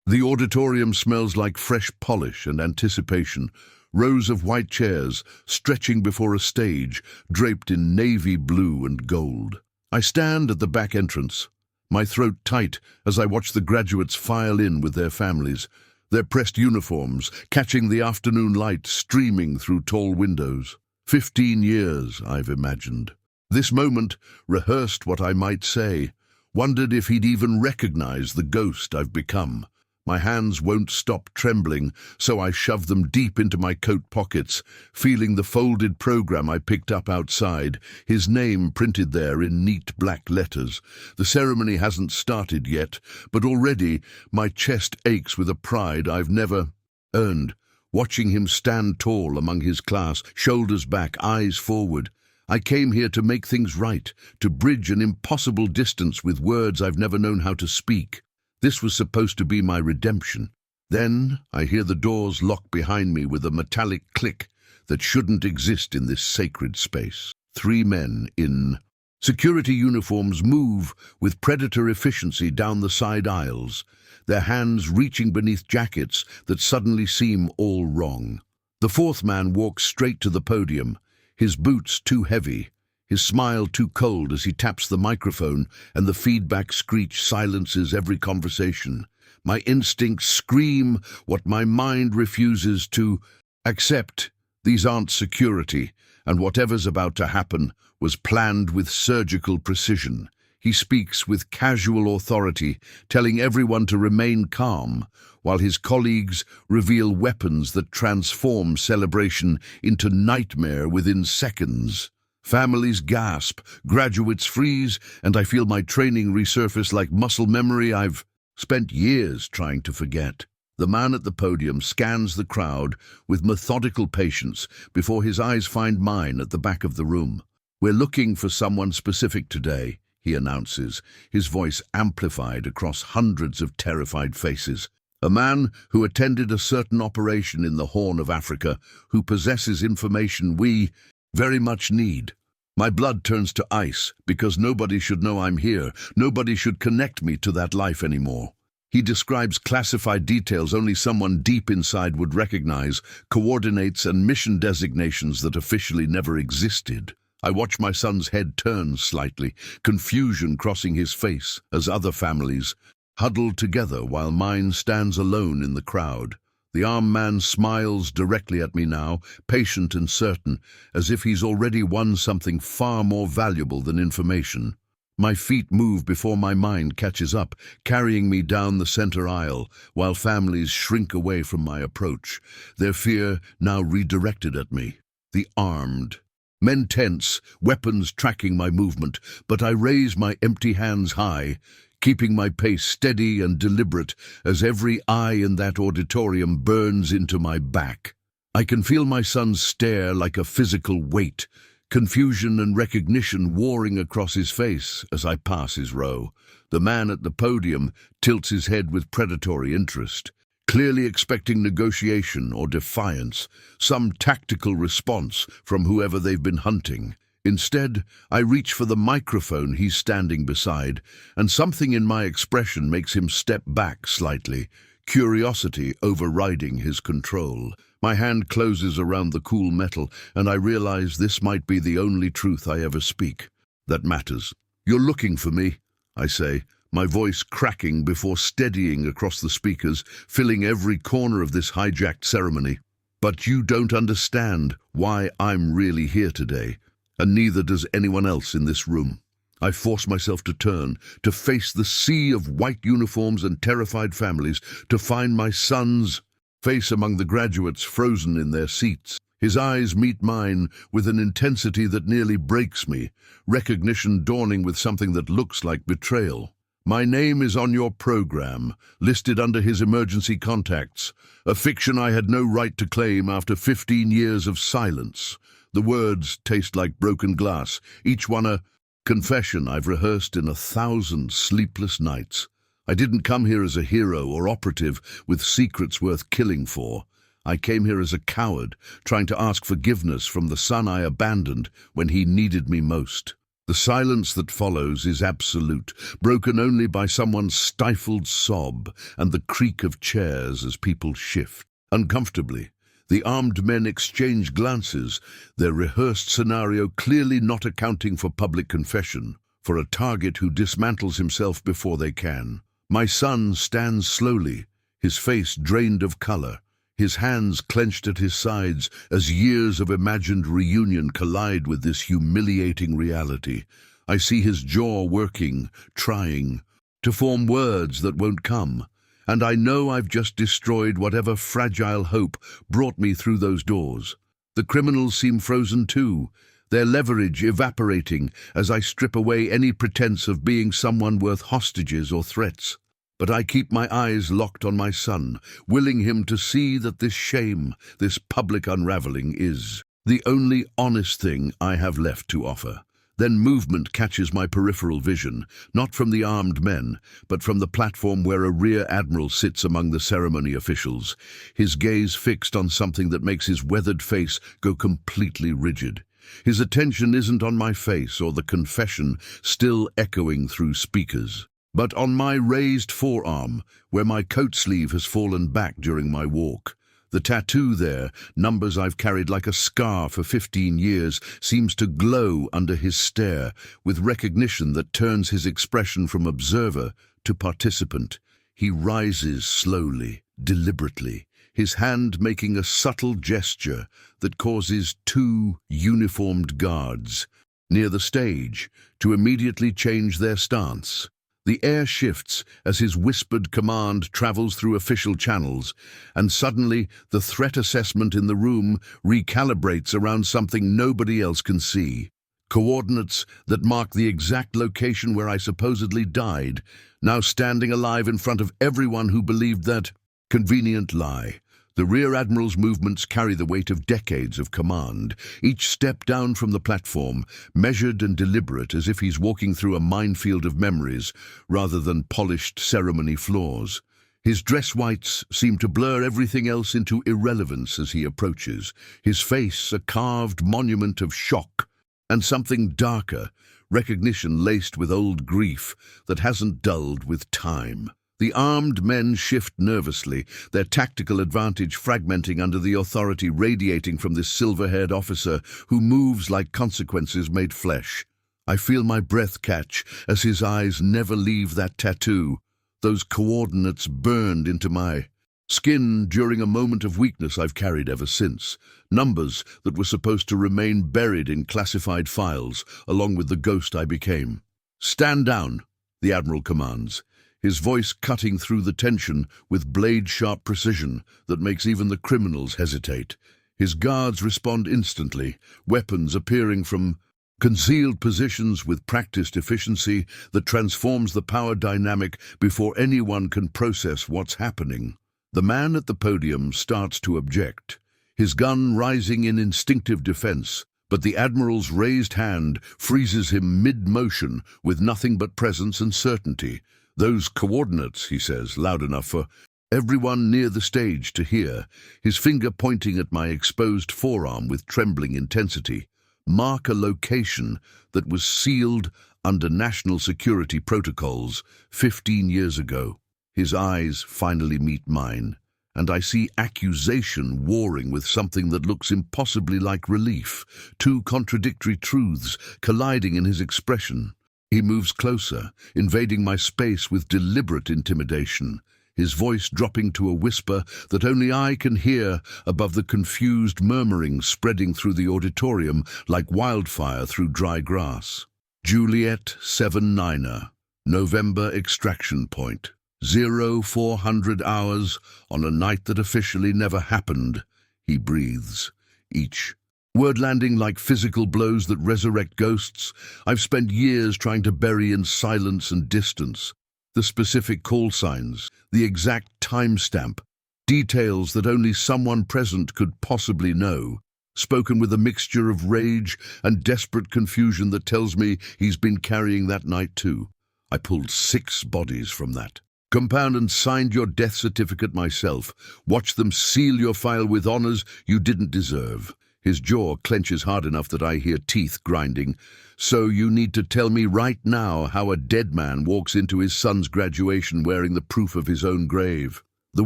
The auditorium smells like fresh polish and anticipation. Rows of white chairs stretching before a stage draped in navy blue and gold. I stand at the back entrance, my throat tight as I watch the graduates file in with their families, their pressed uniforms catching the afternoon light streaming through tall windows. 15 years, I've imagined. This moment rehearsed what I might say, wondered if he'd even recognize the ghost I've become. My hands won't stop trembling, so I shove them deep into my coat pockets, feeling the folded program I picked up outside, his name printed there in neat black letters. The ceremony hasn't started yet, but already my chest aches with a pride I've never earned. Watching him stand tall among his class, shoulders back, eyes forward. I came here to make things right, to bridge an impossible distance with words I've never known how to speak. This was supposed to be my redemption. Then I hear the doors lock behind me with a metallic click that shouldn't exist in this sacred space. 3 men in security uniforms move with predator efficiency down the side aisles, their hands reaching beneath jackets that suddenly seem all wrong. The 4th man walks straight to the podium, his boots too heavy, his smile too cold as he taps the microphone, and the feedback screech silences every conversation. My instincts scream what my mind refuses to accept. These aren't security, and whatever's about to happen was planned with surgical precision. He speaks with casual authority, telling everyone to remain calm, while his colleagues reveal weapons that transform celebration into nightmare within seconds. Families gasp, graduates freeze, and I feel my training resurface like muscle memory I've spent years trying to forget. The man at the podium scans the crowd with methodical patience before his eyes find mine at the back of the room. "We're looking for someone specific today," he announces, his voice amplified across hundreds of terrified faces. "A man who attended a certain operation in the Horn of Africa, who possesses information we very much need." My blood turns to ice because nobody should know I'm here. Nobody should connect me to that life anymore. He describes classified details only someone deep inside would recognize, coordinates and mission designations that officially never existed. I watch my son's head turn slightly, confusion crossing his face as other families huddle together while mine stands alone in the crowd. The armed man smiles directly at me now, patient and certain, as if he's already won something far more valuable than information. My feet move before my mind catches up, carrying me down the center aisle, while families shrink away from my approach, their fear now redirected at me. The armed. Men tense, weapons tracking my movement, but I raise my empty hands high, keeping my pace steady and deliberate as every eye in that auditorium burns into my back. I can feel my son's stare like a physical weight, confusion and recognition warring across his face as I pass his row. The man at the podium tilts his head with predatory interest, clearly expecting negotiation or defiance, some tactical response from whoever they've been hunting. Instead, I reach for the microphone he's standing beside, and something in my expression makes him step back slightly, curiosity overriding his control. My hand closes around the cool metal, and I realize this might be the only truth I ever speak that matters. "You're looking for me," I say, my voice cracking before steadying across the speakers, filling every corner of this hijacked ceremony. "But you don't understand why I'm really here today. And neither does anyone else in this room." I force myself to turn, to face the sea of white uniforms and terrified families, to find my son's face among the graduates frozen in their seats. His eyes meet mine with an intensity that nearly breaks me, recognition dawning with something that looks like betrayal. "My name is on your program, listed under his emergency contacts, a fiction I had no right to claim after 15 years of silence." The words taste like broken glass, each one a confession I've rehearsed in 1,000 sleepless nights. I didn't come here as a hero or operative with secrets worth killing for. I came here as a coward, trying to ask forgiveness from the son I abandoned when he needed me most. The silence that follows is absolute, broken only by someone's stifled sob and the creak of chairs as people shift. Uncomfortably, the armed men exchange glances, their rehearsed scenario clearly not accounting for public confession, for a target who dismantles himself before they can. My son stands slowly, his face drained of color, his hands clenched at his sides as years of imagined reunion collide with this humiliating reality. I see his jaw working, trying to form words that won't come, and I know I've just destroyed whatever fragile hope brought me through those doors. The criminals seem frozen too, their leverage evaporating as I strip away any pretense of being someone worth hostages or threats. But I keep my eyes locked on my son, willing him to see that this shame, this public unraveling is the only honest thing I have left to offer. Then movement catches my peripheral vision, not from the armed men, but from the platform where a rear admiral sits among the ceremony officials, his gaze fixed on something that makes his weathered face go completely rigid. His attention isn't on my face or the confession still echoing through speakers, but on my raised forearm, where my coat sleeve has fallen back during my walk. The tattoo there, numbers I've carried like a scar for 15 years, seems to glow under his stare, with recognition that turns his expression from observer to participant. He rises slowly, deliberately, his hand making a subtle gesture that causes two uniformed guards near the stage to immediately change their stance. The air shifts as his whispered command travels through official channels, and suddenly the threat assessment in the room recalibrates around something nobody else can see. Coordinates that mark the exact location where I supposedly died, now standing alive in front of everyone who believed that convenient lie. The Rear Admiral's movements carry the weight of decades of command, each step down from the platform, measured and deliberate as if he's walking through a minefield of memories rather than polished ceremony floors. His dress whites seem to blur everything else into irrelevance as he approaches, his face a carved monument of shock and something darker, recognition laced with old grief that hasn't dulled with time. The armed men shift nervously, their tactical advantage fragmenting under the authority radiating from this silver-haired officer who moves like consequences made flesh. I feel my breath catch as his eyes never leave that tattoo, those coordinates burned into my skin during a moment of weakness I've carried ever since. Numbers that were supposed to remain buried in classified files, along with the ghost I became. "Stand down," the Admiral commands, his voice cutting through the tension with blade-sharp precision that makes even the criminals hesitate. His guards respond instantly, weapons appearing from concealed positions with practiced efficiency that transforms the power dynamic before anyone can process what's happening. The man at the podium starts to object, his gun rising in instinctive defense, but the Admiral's raised hand freezes him mid-motion with nothing but presence and certainty. "Those coordinates," he says, loud enough for everyone near the stage to hear, his finger pointing at my exposed forearm with trembling intensity, mark a location that was sealed under national security protocols 15 years ago. His eyes finally meet mine, and I see accusation warring with something that looks impossibly like relief, two contradictory truths colliding in his expression. He moves closer, invading my space with deliberate intimidation, his voice dropping to a whisper that only I can hear above the confused murmuring spreading through the auditorium like wildfire through dry grass. "Juliet 7-9er, November extraction point. 0400 hours on a night that officially never happened," he breathes, each word landing like physical blows that resurrect ghosts I've spent years trying to bury in silence and distance. The specific call signs, the exact timestamp, details that only someone present could possibly know, spoken with a mixture of rage and desperate confusion that tells me he's been carrying that night too. I pulled 6 bodies from that compound and signed your death certificate myself. Watched them seal your file with honors you didn't deserve. His jaw clenches hard enough that I hear teeth grinding. "So you need to tell me right now how a dead man walks into his son's graduation wearing the proof of his own grave." The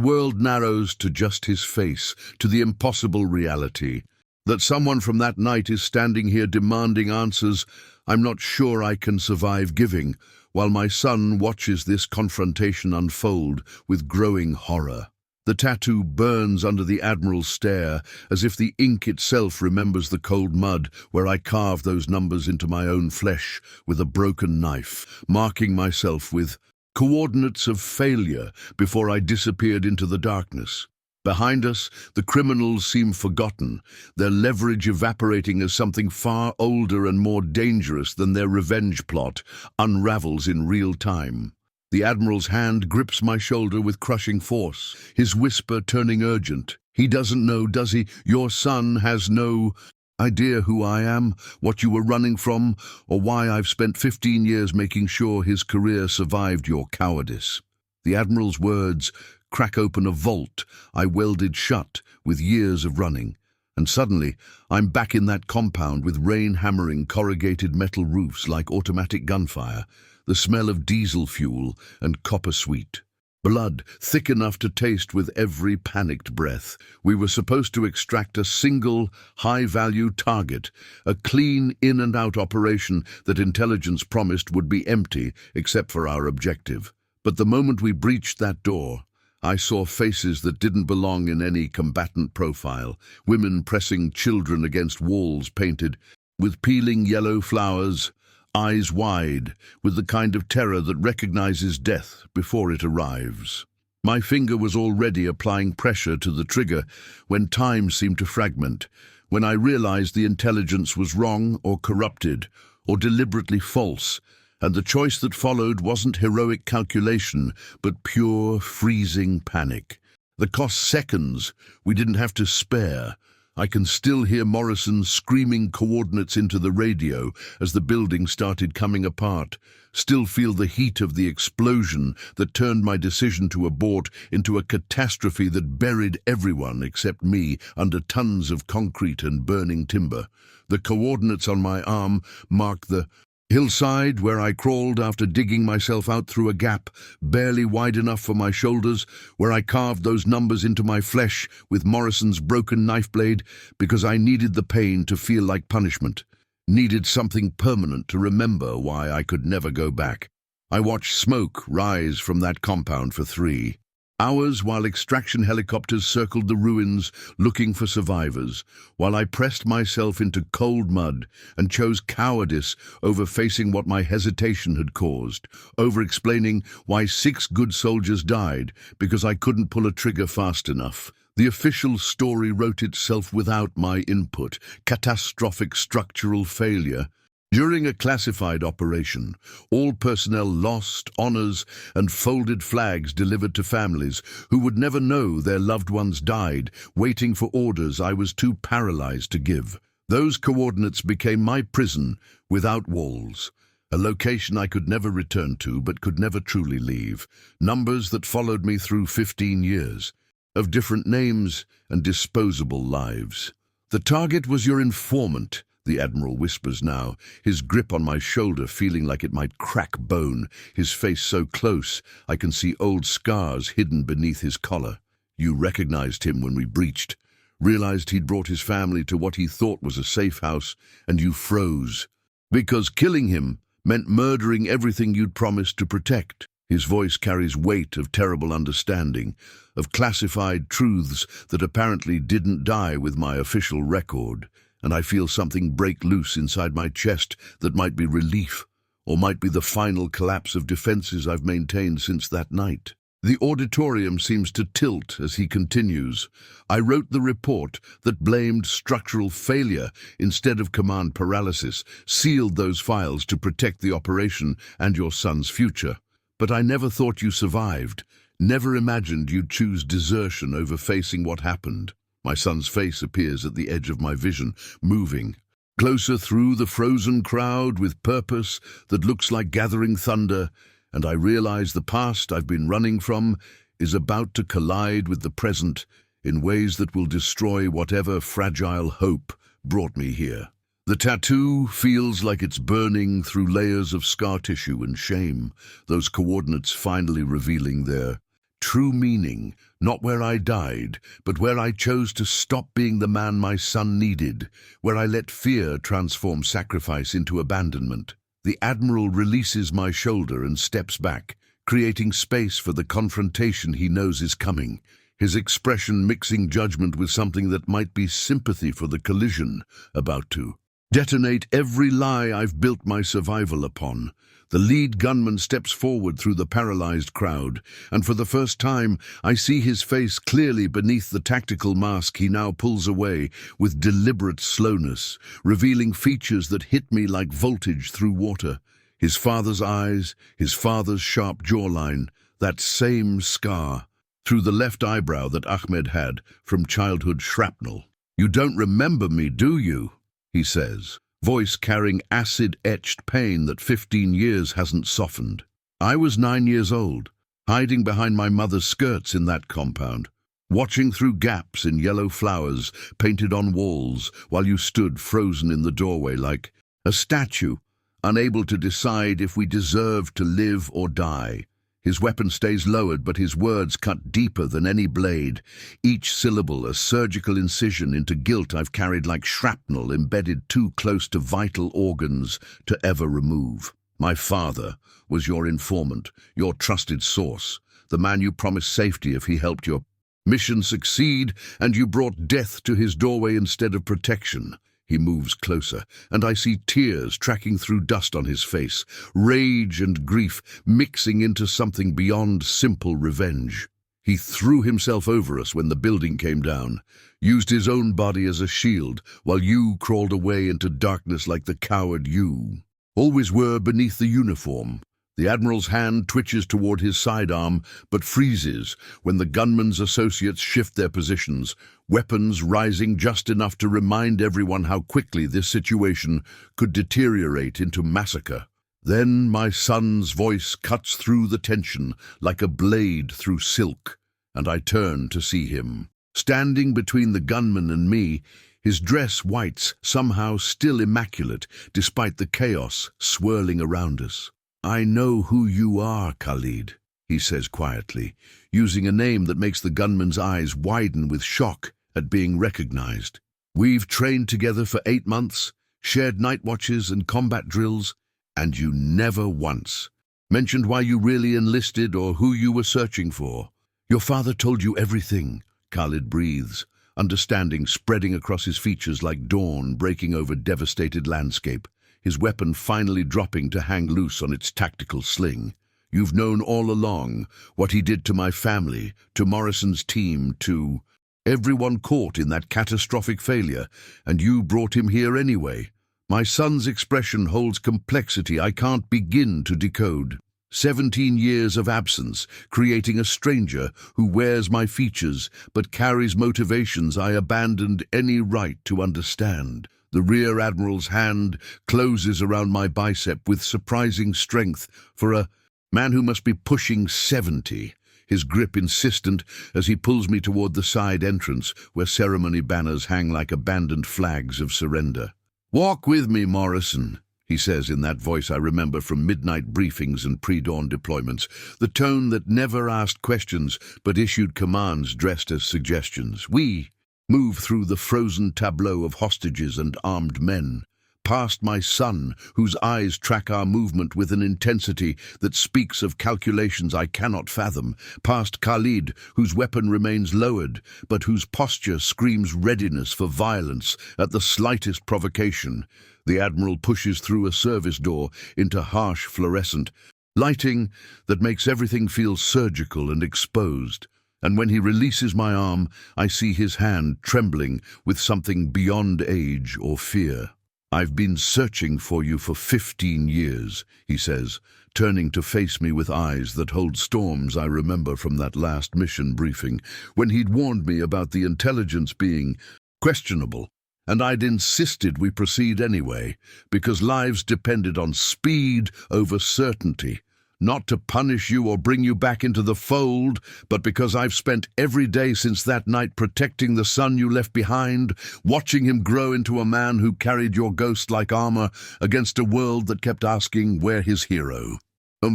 world narrows to just his face, to the impossible reality. That someone from that night is standing here demanding answers I'm not sure I can survive giving, while my son watches this confrontation unfold with growing horror. The tattoo burns under the Admiral's stare, as if the ink itself remembers the cold mud where I carved those numbers into my own flesh with a broken knife, marking myself with coordinates of failure before I disappeared into the darkness. Behind us, the criminals seem forgotten, their leverage evaporating as something far older and more dangerous than their revenge plot unravels in real time. The Admiral's hand grips my shoulder with crushing force, his whisper turning urgent. "He doesn't know, does he? Your son has no idea who I am, what you were running from, or why I've spent 15 years making sure his career survived your cowardice." The Admiral's words crack open a vault I welded shut with years of running. And suddenly, I'm back in that compound with rain hammering corrugated metal roofs like automatic gunfire, the smell of diesel fuel and copper sweet. Blood thick enough to taste with every panicked breath. We were supposed to extract a single, high-value target, a clean in-and-out operation that intelligence promised would be empty except for our objective. But the moment we breached that door, I saw faces that didn't belong in any combatant profile, women pressing children against walls painted with peeling yellow flowers, eyes wide, with the kind of terror that recognizes death before it arrives. My finger was already applying pressure to the trigger when time seemed to fragment, when I realized the intelligence was wrong or corrupted or deliberately false, and the choice that followed wasn't heroic calculation, but pure, freezing panic. The cost seconds we didn't have to spare. I can still hear Morrison screaming coordinates into the radio as the building started coming apart, still feel the heat of the explosion that turned my decision to abort into a catastrophe that buried everyone except me under tons of concrete and burning timber. The coordinates on my arm mark the hillside where I crawled after digging myself out through a gap, barely wide enough for my shoulders, where I carved those numbers into my flesh with Morrison's broken knife blade because I needed the pain to feel like punishment, needed something permanent to remember why I could never go back. I watched smoke rise from that compound for 3 hours while extraction helicopters circled the ruins looking for survivors, while I pressed myself into cold mud and chose cowardice over facing what my hesitation had caused, over explaining why 6 good soldiers died because I couldn't pull a trigger fast enough. The official story wrote itself without my input: catastrophic structural failure. During a classified operation, all personnel lost honors and folded flags delivered to families who would never know their loved ones died, waiting for orders I was too paralyzed to give. Those coordinates became my prison without walls, a location I could never return to but could never truly leave, numbers that followed me through 15 years, of different names and disposable lives. "The target was your informant," the Admiral whispers now, his grip on my shoulder feeling like it might crack bone, his face so close I can see old scars hidden beneath his collar. "You recognized him when we breached, realized he'd brought his family to what he thought was a safe house, and you froze. Because killing him meant murdering everything you'd promised to protect." His voice carries weight of terrible understanding, of classified truths that apparently didn't die with my official record. And I feel something break loose inside my chest that might be relief, or might be the final collapse of defenses I've maintained since that night. The auditorium seems to tilt as he continues. "I wrote the report that blamed structural failure instead of command paralysis, sealed those files to protect the operation and your son's future. But I never thought you survived, never imagined you'd choose desertion over facing what happened." My son's face appears at the edge of my vision, moving closer through the frozen crowd with purpose that looks like gathering thunder, and I realize the past I've been running from is about to collide with the present in ways that will destroy whatever fragile hope brought me here. The tattoo feels like it's burning through layers of scar tissue and shame, those coordinates finally revealing their true meaning, not where I died, but where I chose to stop being the man my son needed, where I let fear transform sacrifice into abandonment. The Admiral releases my shoulder and steps back, creating space for the confrontation he knows is coming, his expression mixing judgment with something that might be sympathy for the collision about to detonate every lie I've built my survival upon. The lead gunman steps forward through the paralyzed crowd, and for the first time I see his face clearly beneath the tactical mask he now pulls away with deliberate slowness, revealing features that hit me like voltage through water. His father's eyes, his father's sharp jawline, that same scar through the left eyebrow that Ahmed had from childhood shrapnel. "You don't remember me, do you?" he says, voice carrying acid-etched pain that 15 years hasn't softened. "I was 9 years old, hiding behind my mother's skirts in that compound, watching through gaps in yellow flowers painted on walls while you stood frozen in the doorway like a statue, unable to decide if we deserved to live or die." His weapon stays lowered, but his words cut deeper than any blade, each syllable a surgical incision into guilt I've carried like shrapnel embedded too close to vital organs to ever remove. "My father was your informant, your trusted source, the man you promised safety if he helped your mission succeed, and you brought death to his doorway instead of protection." He moves closer, and I see tears tracking through dust on his face, rage and grief mixing into something beyond simple revenge. He threw himself over us when the building came down, used his own body as a shield, while you crawled away into darkness like the coward you always were beneath the uniform. The Admiral's hand twitches toward his sidearm, but freezes when the gunman's associates shift their positions, weapons rising just enough to remind everyone how quickly this situation could deteriorate into massacre. Then my son's voice cuts through the tension like a blade through silk, and I turn to see him. Standing between the gunman and me, his dress whites somehow still immaculate despite the chaos swirling around us. "I know who you are, Khalid," he says quietly, using a name that makes the gunman's eyes widen with shock at being recognized. "We've trained together for 8 months, shared night watches and combat drills, and you never once mentioned why you really enlisted or who you were searching for." "Your father told you everything," Khalid breathes, understanding spreading across his features like dawn breaking over devastated landscape, his weapon finally dropping to hang loose on its tactical sling. "You've known all along what he did to my family, to Morrison's team, to everyone caught in that catastrophic failure, and you brought him here anyway." My son's expression holds complexity I can't begin to decode. 17 years of absence, creating a stranger who wears my features but carries motivations I abandoned any right to understand. The Rear Admiral's hand closes around my bicep with surprising strength for a man who must be pushing 70, his grip insistent as he pulls me toward the side entrance where ceremony banners hang like abandoned flags of surrender. "Walk with me, Morrison," he says in that voice I remember from midnight briefings and pre-dawn deployments, the tone that never asked questions but issued commands dressed as suggestions. We move through the frozen tableau of hostages and armed men, past my son, whose eyes track our movement with an intensity that speaks of calculations I cannot fathom, past Khalid, whose weapon remains lowered, but whose posture screams readiness for violence at the slightest provocation. The Admiral pushes through a service door into harsh fluorescent lighting that makes everything feel surgical and exposed. And when he releases my arm, I see his hand trembling with something beyond age or fear. "I've been searching for you for 15 years, he says, turning to face me with eyes that hold storms I remember from that last mission briefing, when he'd warned me about the intelligence being questionable, and I'd insisted we proceed anyway, because lives depended on speed over certainty, not to punish you or bring you back into the fold, but because I've spent every day since that night protecting the son you left behind, watching him grow into a man who carried your ghost like armor against a world that kept asking where his hero.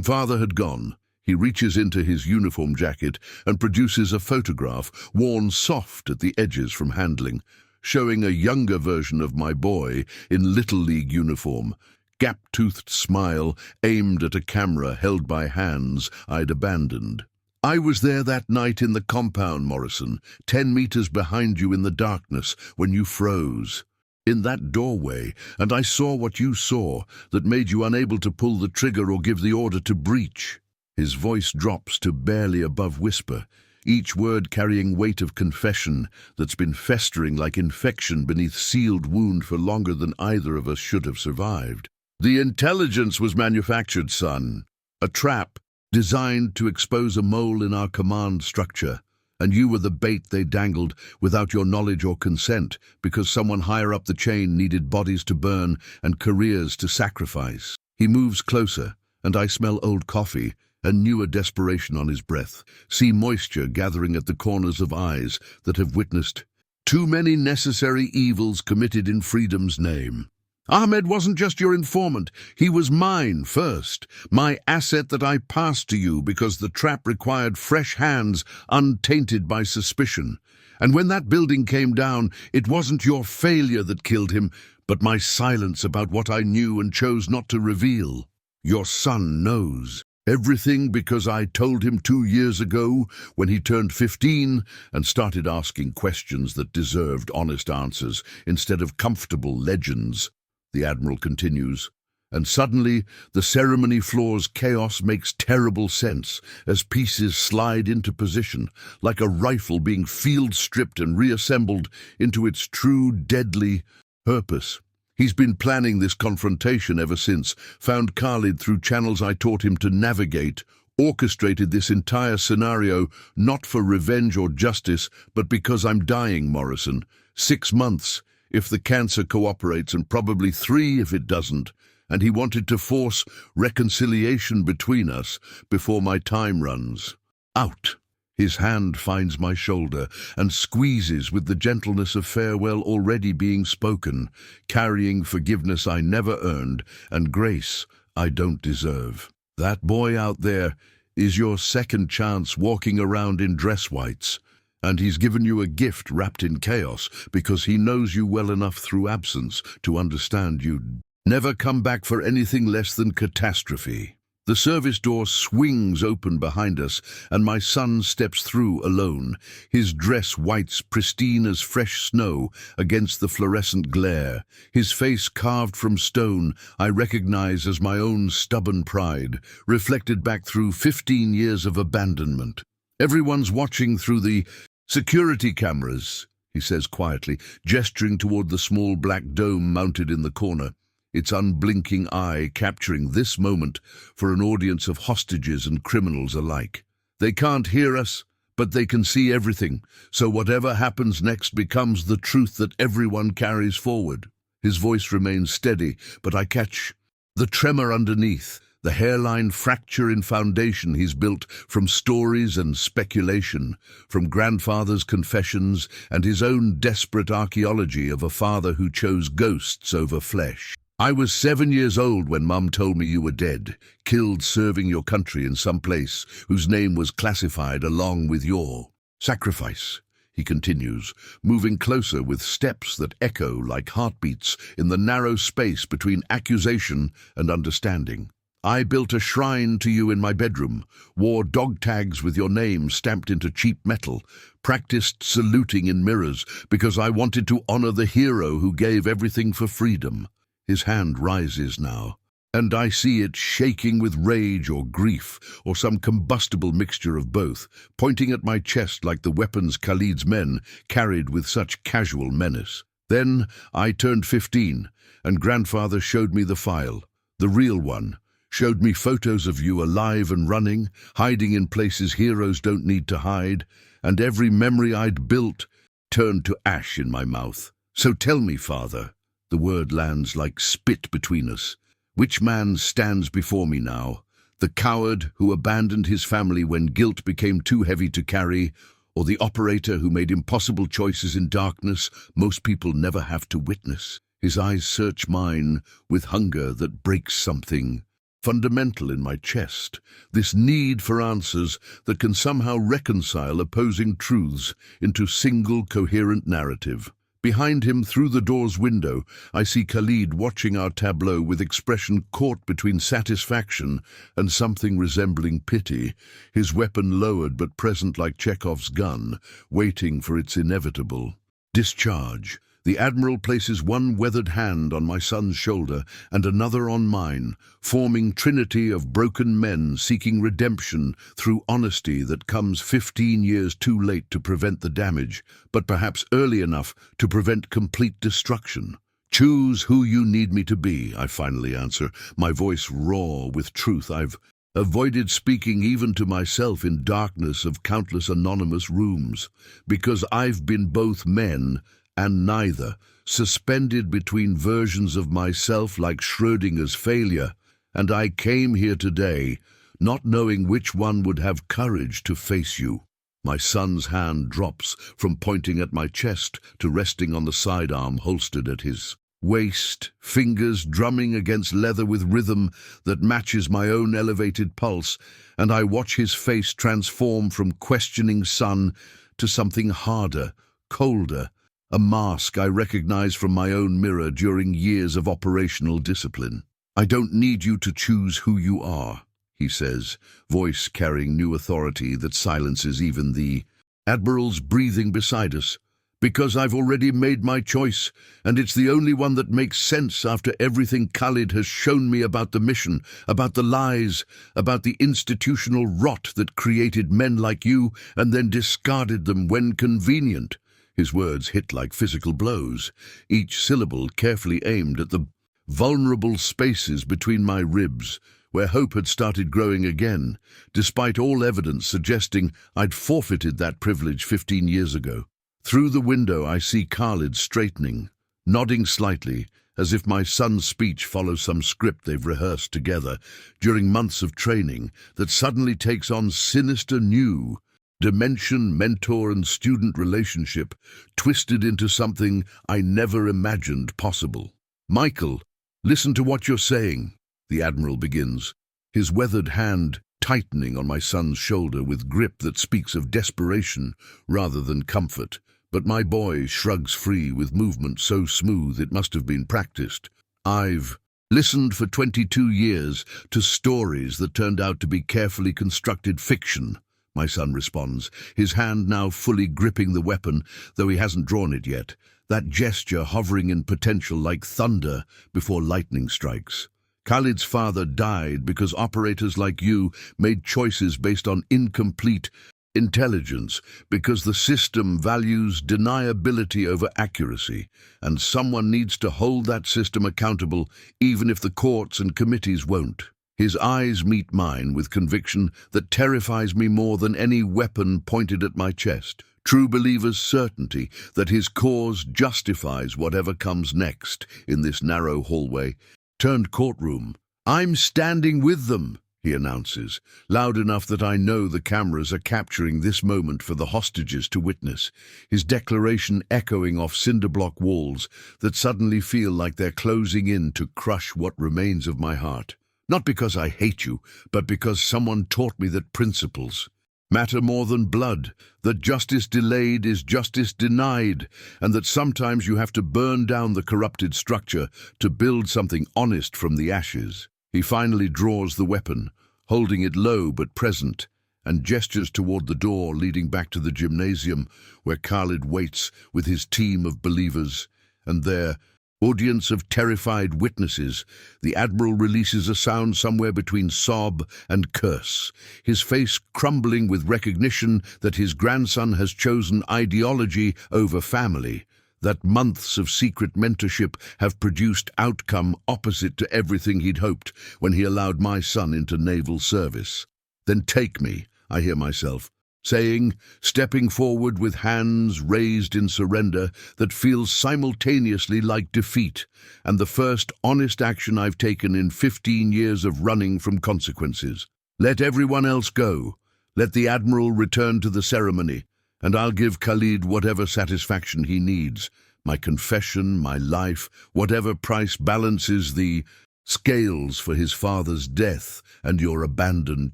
Father had gone. He reaches into his uniform jacket and produces a photograph, worn soft at the edges from handling, showing a younger version of my boy in Little League uniform, gap-toothed smile aimed at a camera held by hands I'd abandoned. I was there that night in the compound, Morrison, 10 meters behind you in the darkness when you froze. In that doorway, and I saw what you saw that made you unable to pull the trigger or give the order to breach. His voice drops to barely above whisper, each word carrying weight of confession that's been festering like infection beneath sealed wound for longer than either of us should have survived. The intelligence was manufactured, son. A trap designed to expose a mole in our command structure. And you were the bait they dangled without your knowledge or consent because someone higher up the chain needed bodies to burn and careers to sacrifice. He moves closer, and I smell old coffee and newer desperation on his breath, see moisture gathering at the corners of eyes that have witnessed too many necessary evils committed in freedom's name. Ahmed wasn't just your informant. He was mine first, my asset that I passed to you because the trap required fresh hands untainted by suspicion. And when that building came down, it wasn't your failure that killed him, but my silence about what I knew and chose not to reveal. Your son knows everything because I told him 2 years ago when he turned 15 and started asking questions that deserved honest answers instead of comfortable legends. The Admiral continues, and suddenly the ceremony floor's chaos makes terrible sense as pieces slide into position, like a rifle being field-stripped and reassembled into its true deadly purpose. He's been planning this confrontation ever since, found Khalid through channels I taught him to navigate, orchestrated this entire scenario not for revenge or justice, but because I'm dying, Morrison. 6 months, if the cancer cooperates, and probably 3 if it doesn't, and he wanted to force reconciliation between us before my time runs out. His hand finds my shoulder and squeezes with the gentleness of farewell already being spoken, carrying forgiveness I never earned and grace I don't deserve. That boy out there is your second chance walking around in dress whites, and he's given you a gift wrapped in chaos because he knows you well enough through absence to understand you'd never come back for anything less than catastrophe. The service door swings open behind us, and my son steps through alone, his dress whites pristine as fresh snow against the fluorescent glare, his face carved from stone I recognize as my own stubborn pride, reflected back through 15 years of abandonment. Everyone's watching through the security cameras, he says quietly, gesturing toward the small black dome mounted in the corner, its unblinking eye capturing this moment for an audience of hostages and criminals alike. They can't hear us, but they can see everything, so whatever happens next becomes the truth that everyone carries forward. His voice remains steady, but I catch the tremor underneath, the hairline fracture in foundation he's built from stories and speculation, from grandfather's confessions and his own desperate archaeology of a father who chose ghosts over flesh. I was 7 years old when Mum told me you were dead, killed serving your country in some place whose name was classified along with your sacrifice, he continues, moving closer with steps that echo like heartbeats in the narrow space between accusation and understanding. I built a shrine to you in my bedroom, wore dog tags with your name stamped into cheap metal, practiced saluting in mirrors because I wanted to honor the hero who gave everything for freedom. His hand rises now, and I see it shaking with rage or grief, or some combustible mixture of both, pointing at my chest like the weapons Khalid's men carried with such casual menace. Then I turned 15, and grandfather showed me the file, the real one, showed me photos of you alive and running, hiding in places heroes don't need to hide, and every memory I'd built turned to ash in my mouth. So tell me, father, the word lands like spit between us. Which man stands before me now? The coward who abandoned his family when guilt became too heavy to carry, or the operator who made impossible choices in darkness most people never have to witness. His eyes search mine with hunger that breaks something fundamental in my chest, this need for answers that can somehow reconcile opposing truths into single coherent narrative. Behind him, through the door's window, I see Khalid watching our tableau with expression caught between satisfaction and something resembling pity, his weapon lowered but present like Chekhov's gun, waiting for its inevitable discharge. The Admiral places one weathered hand on my son's shoulder and another on mine, forming trinity of broken men seeking redemption through honesty that comes 15 years too late to prevent the damage, but perhaps early enough to prevent complete destruction. Choose who you need me to be, I finally answer, my voice raw with truth. I've avoided speaking even to myself in darkness of countless anonymous rooms, because I've been both men and neither, suspended between versions of myself like Schrödinger's failure, and I came here today, not knowing which one would have courage to face you. My son's hand drops from pointing at my chest to resting on the sidearm holstered at his waist, fingers drumming against leather with rhythm that matches my own elevated pulse, and I watch his face transform from questioning son to something harder, colder, a mask I recognize from my own mirror during years of operational discipline. I don't need you to choose who you are, he says, voice carrying new authority that silences even the Admiral's breathing beside us, because I've already made my choice, and it's the only one that makes sense after everything Khalid has shown me about the mission, about the lies, about the institutional rot that created men like you and then discarded them when convenient. His words hit like physical blows, each syllable carefully aimed at the vulnerable spaces between my ribs, where hope had started growing again, despite all evidence suggesting I'd forfeited that privilege 15 years ago. Through the window I see Khalid straightening, nodding slightly, as if my son's speech follows some script they've rehearsed together during months of training that suddenly takes on sinister new dimension, mentor and student relationship, twisted into something I never imagined possible. Michael, listen to what you're saying, the Admiral begins, his weathered hand tightening on my son's shoulder with grip that speaks of desperation rather than comfort. But my boy shrugs free with movement so smooth it must have been practiced. I've listened for 22 years to stories that turned out to be carefully constructed fiction, my son responds, his hand now fully gripping the weapon, though he hasn't drawn it yet, that gesture hovering in potential like thunder before lightning strikes. Khalid's father died because operators like you made choices based on incomplete intelligence, because the system values deniability over accuracy, and someone needs to hold that system accountable even if the courts and committees won't. His eyes meet mine with conviction that terrifies me more than any weapon pointed at my chest. True believer's certainty that his cause justifies whatever comes next in this narrow hallway. Turned courtroom. I'm standing with them, he announces, loud enough that I know the cameras are capturing this moment for the hostages to witness, his declaration echoing off cinder-block walls that suddenly feel like they're closing in to crush what remains of my heart. Not because I hate you, but because someone taught me that principles matter more than blood, that justice delayed is justice denied, and that sometimes you have to burn down the corrupted structure to build something honest from the ashes. He finally draws the weapon, holding it low but present, and gestures toward the door leading back to the gymnasium where Khalid waits with his team of believers, and there, audience of terrified witnesses, the Admiral releases a sound somewhere between sob and curse, his face crumbling with recognition that his grandson has chosen ideology over family, that months of secret mentorship have produced outcome opposite to everything he'd hoped when he allowed my son into naval service. Then take me, I hear myself saying, stepping forward with hands raised in surrender that feels simultaneously like defeat and the first honest action I've taken in 15 years of running from consequences. Let everyone else go. Let the Admiral return to the ceremony, and I'll give Khalid whatever satisfaction he needs. My confession, my life, whatever price balances the scales for his father's death and your abandoned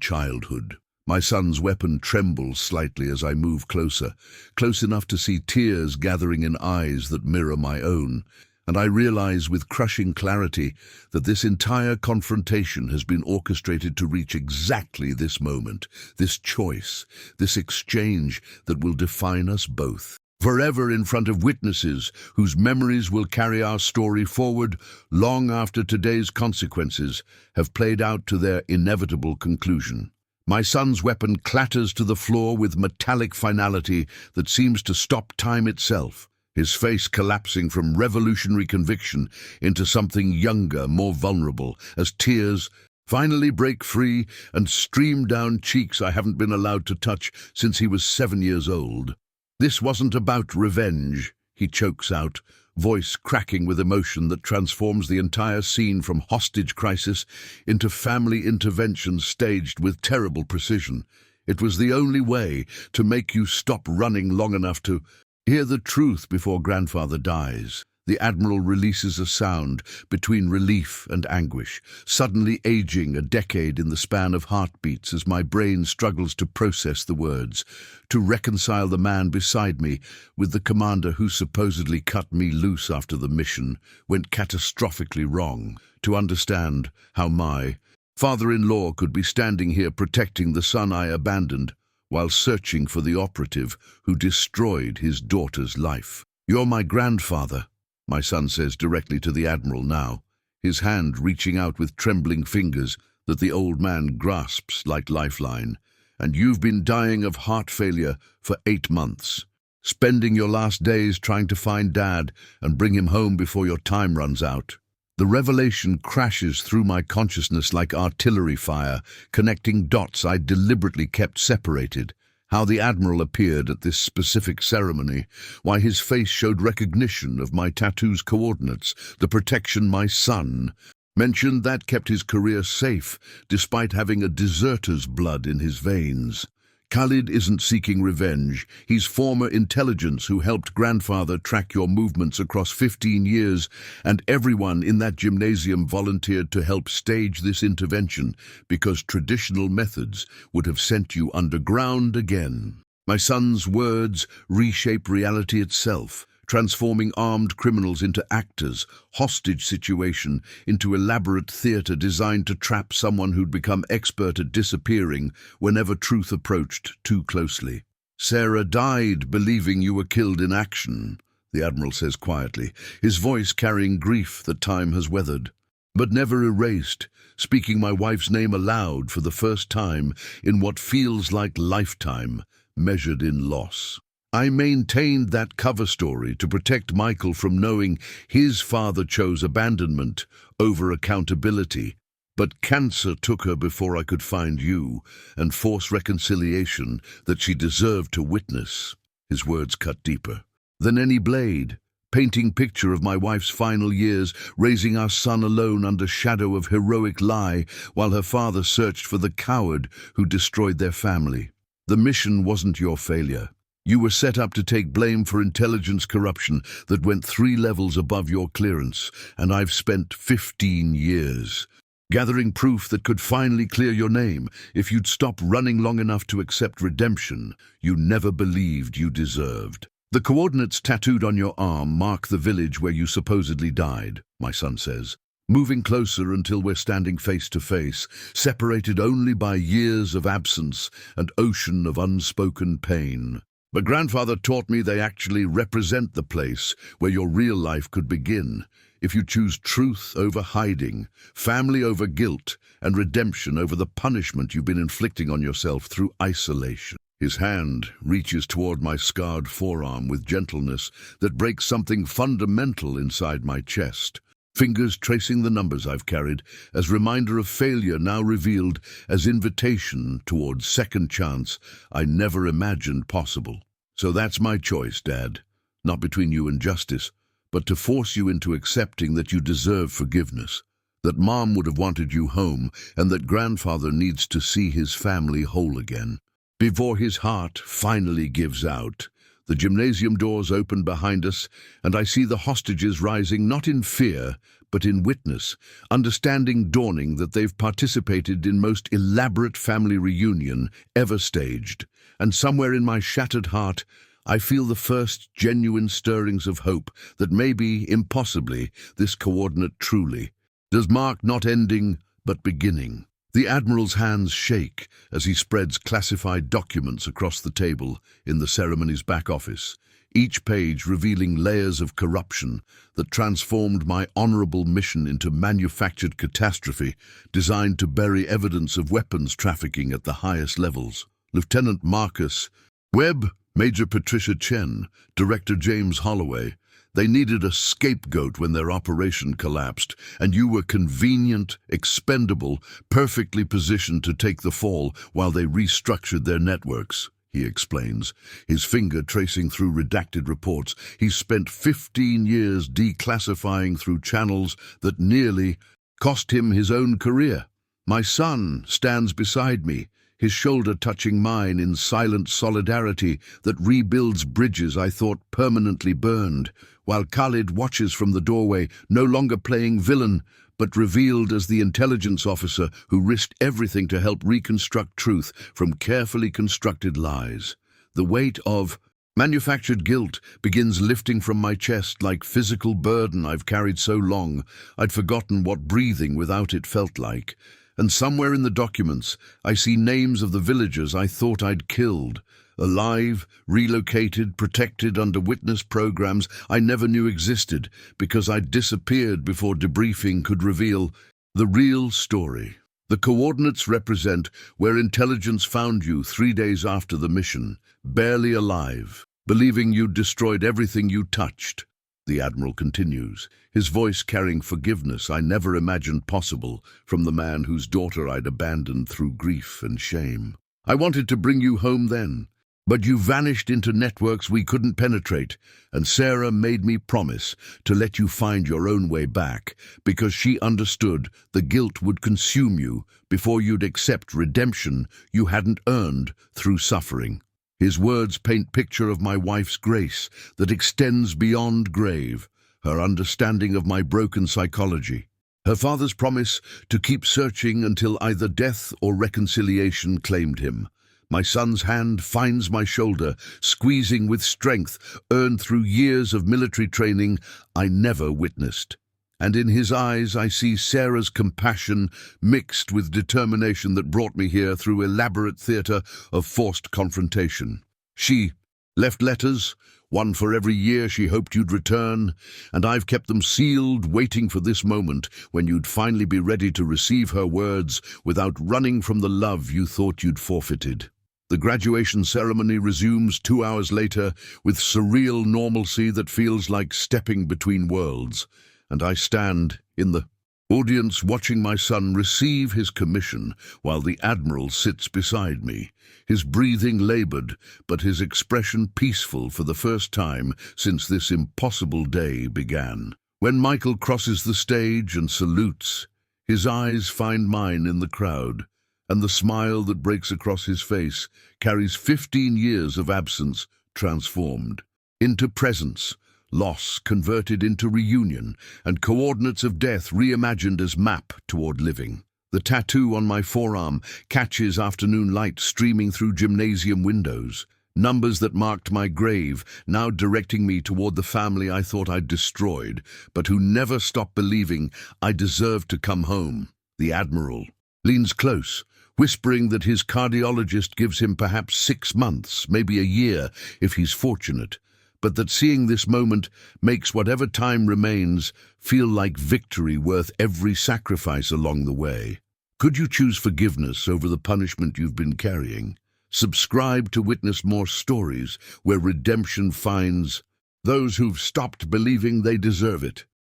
childhood. My son's weapon trembles slightly as I move closer, close enough to see tears gathering in eyes that mirror my own, and I realize with crushing clarity that this entire confrontation has been orchestrated to reach exactly this moment, this choice, this exchange that will define us both. Forever in front of witnesses whose memories will carry our story forward long after today's consequences have played out to their inevitable conclusion. My son's weapon clatters to the floor with metallic finality that seems to stop time itself, his face collapsing from revolutionary conviction into something younger, more vulnerable, as tears finally break free and stream down cheeks I haven't been allowed to touch since he was 7 years old. This wasn't about revenge, he chokes out, voice cracking with emotion that transforms the entire scene from hostage crisis into family intervention staged with terrible precision. It was the only way to make you stop running long enough to hear the truth before grandfather dies. The Admiral releases a sound between relief and anguish, suddenly aging a decade in the span of heartbeats as my brain struggles to process the words, to reconcile the man beside me with the commander who supposedly cut me loose after the mission went catastrophically wrong, to understand how my father-in-law could be standing here protecting the son I abandoned while searching for the operative who destroyed his daughter's life. "You're my grandfather," my son says directly to the Admiral now, his hand reaching out with trembling fingers that the old man grasps like lifeline. "And you've been dying of heart failure for 8 months, spending your last days trying to find Dad and bring him home before your time runs out." The revelation crashes through my consciousness like artillery fire, connecting dots I deliberately kept separated. How the Admiral appeared at this specific ceremony, why his face showed recognition of my tattoo's coordinates, the protection my son mentioned that kept his career safe, despite having a deserter's blood in his veins. Khalid isn't seeking revenge. He's former intelligence who helped grandfather track your movements across 15 years, and everyone in that gymnasium volunteered to help stage this intervention because traditional methods would have sent you underground again. My son's words reshape reality itself, transforming armed criminals into actors, hostage situation into elaborate theater designed to trap someone who'd become expert at disappearing whenever truth approached too closely. "Sarah died believing you were killed in action," the Admiral says quietly, his voice carrying grief that time has weathered, but never erased, speaking my wife's name aloud for the first time in what feels like lifetime, measured in loss. I maintained that cover story to protect Michael from knowing his father chose abandonment over accountability, but cancer took her before I could find you and force reconciliation that she deserved to witness. His words cut deeper than any blade, painting picture of my wife's final years, raising our son alone under shadow of heroic lie while her father searched for the coward who destroyed their family. The mission wasn't your failure. You were set up to take blame for intelligence corruption that went 3 levels above your clearance, and I've spent 15 years gathering proof that could finally clear your name if you'd stop running long enough to accept redemption you never believed you deserved. "The coordinates tattooed on your arm mark the village where you supposedly died," my son says, moving closer until we're standing face to face, separated only by years of absence and ocean of unspoken pain. "But grandfather taught me they actually represent the place where your real life could begin, if you choose truth over hiding, family over guilt, and redemption over the punishment you've been inflicting on yourself through isolation." His hand reaches toward my scarred forearm with gentleness that breaks something fundamental inside my chest. fingers tracing the numbers I've carried, as reminder of failure now revealed as invitation towards second chance I never imagined possible. So that's my choice, Dad. Not between you and justice, but to force you into accepting that you deserve forgiveness, that Mom would have wanted you home, and that Grandfather needs to see his family whole again. Before his heart finally gives out, the gymnasium doors open behind us, and I see the hostages rising not in fear, but in witness, understanding dawning that they've participated in most elaborate family reunion ever staged. And somewhere in my shattered heart, I feel the first genuine stirrings of hope that maybe, impossibly, this coordinate truly does mark not ending, but beginning. The Admiral's hands shake as he spreads classified documents across the table in the ceremony's back office, each page revealing layers of corruption that transformed my honorable mission into manufactured catastrophe designed to bury evidence of weapons trafficking at the highest levels. Lieutenant Marcus Webb, Major Patricia Chen, Director James Holloway, they needed a scapegoat when their operation collapsed, and you were convenient, expendable, perfectly positioned to take the fall while they restructured their networks, he explains, his finger tracing through redacted reports. He spent 15 years declassifying through channels that nearly cost him his own career. My son stands beside me, his shoulder touching mine in silent solidarity that rebuilds bridges I thought permanently burned, while Khalid watches from the doorway, no longer playing villain, but revealed as the intelligence officer who risked everything to help reconstruct truth from carefully constructed lies. The weight of manufactured guilt begins lifting from my chest like physical burden I've carried so long I'd forgotten what breathing without it felt like. And somewhere in the documents, I see names of the villagers I thought I'd killed, alive, relocated, protected under witness programs I never knew existed because I'd disappeared before debriefing could reveal the real story. The coordinates represent where intelligence found you 3 days after the mission, barely alive, believing you'd destroyed everything you touched. The Admiral continues, his voice carrying forgiveness I never imagined possible from the man whose daughter I'd abandoned through grief and shame. I wanted to bring you home then, but you vanished into networks we couldn't penetrate, and Sarah made me promise to let you find your own way back because she understood the guilt would consume you before you'd accept redemption you hadn't earned through suffering. His words paint picture of my wife's grace that extends beyond grave, her understanding of my broken psychology, her father's promise to keep searching until either death or reconciliation claimed him. My son's hand finds my shoulder, squeezing with strength earned through years of military training I never witnessed. And in his eyes I see Sarah's compassion mixed with determination that brought me here through elaborate theater of forced confrontation. She left letters, one for every year she hoped you'd return, and I've kept them sealed, waiting for this moment when you'd finally be ready to receive her words without running from the love you thought you'd forfeited. The graduation ceremony resumes 2 hours later with surreal normalcy that feels like stepping between worlds, and I stand in the audience watching my son receive his commission while the Admiral sits beside me, his breathing labored but his expression peaceful for the first time since this impossible day began. When Michael crosses the stage and salutes, his eyes find mine in the crowd, and the smile that breaks across his face carries 15 years of absence transformed into presence, loss converted into reunion, and coordinates of death reimagined as map toward living. The tattoo on my forearm catches afternoon light streaming through gymnasium windows, numbers that marked my grave, now directing me toward the family I thought I'd destroyed, but who never stopped believing I deserved to come home. The Admiral leans close, whispering that his cardiologist gives him perhaps 6 months, maybe a year, if he's fortunate, but that seeing this moment makes whatever time remains feel like victory worth every sacrifice along the way. Could you choose forgiveness over the punishment you've been carrying? Subscribe to witness more stories where redemption finds those who've stopped believing they deserve it.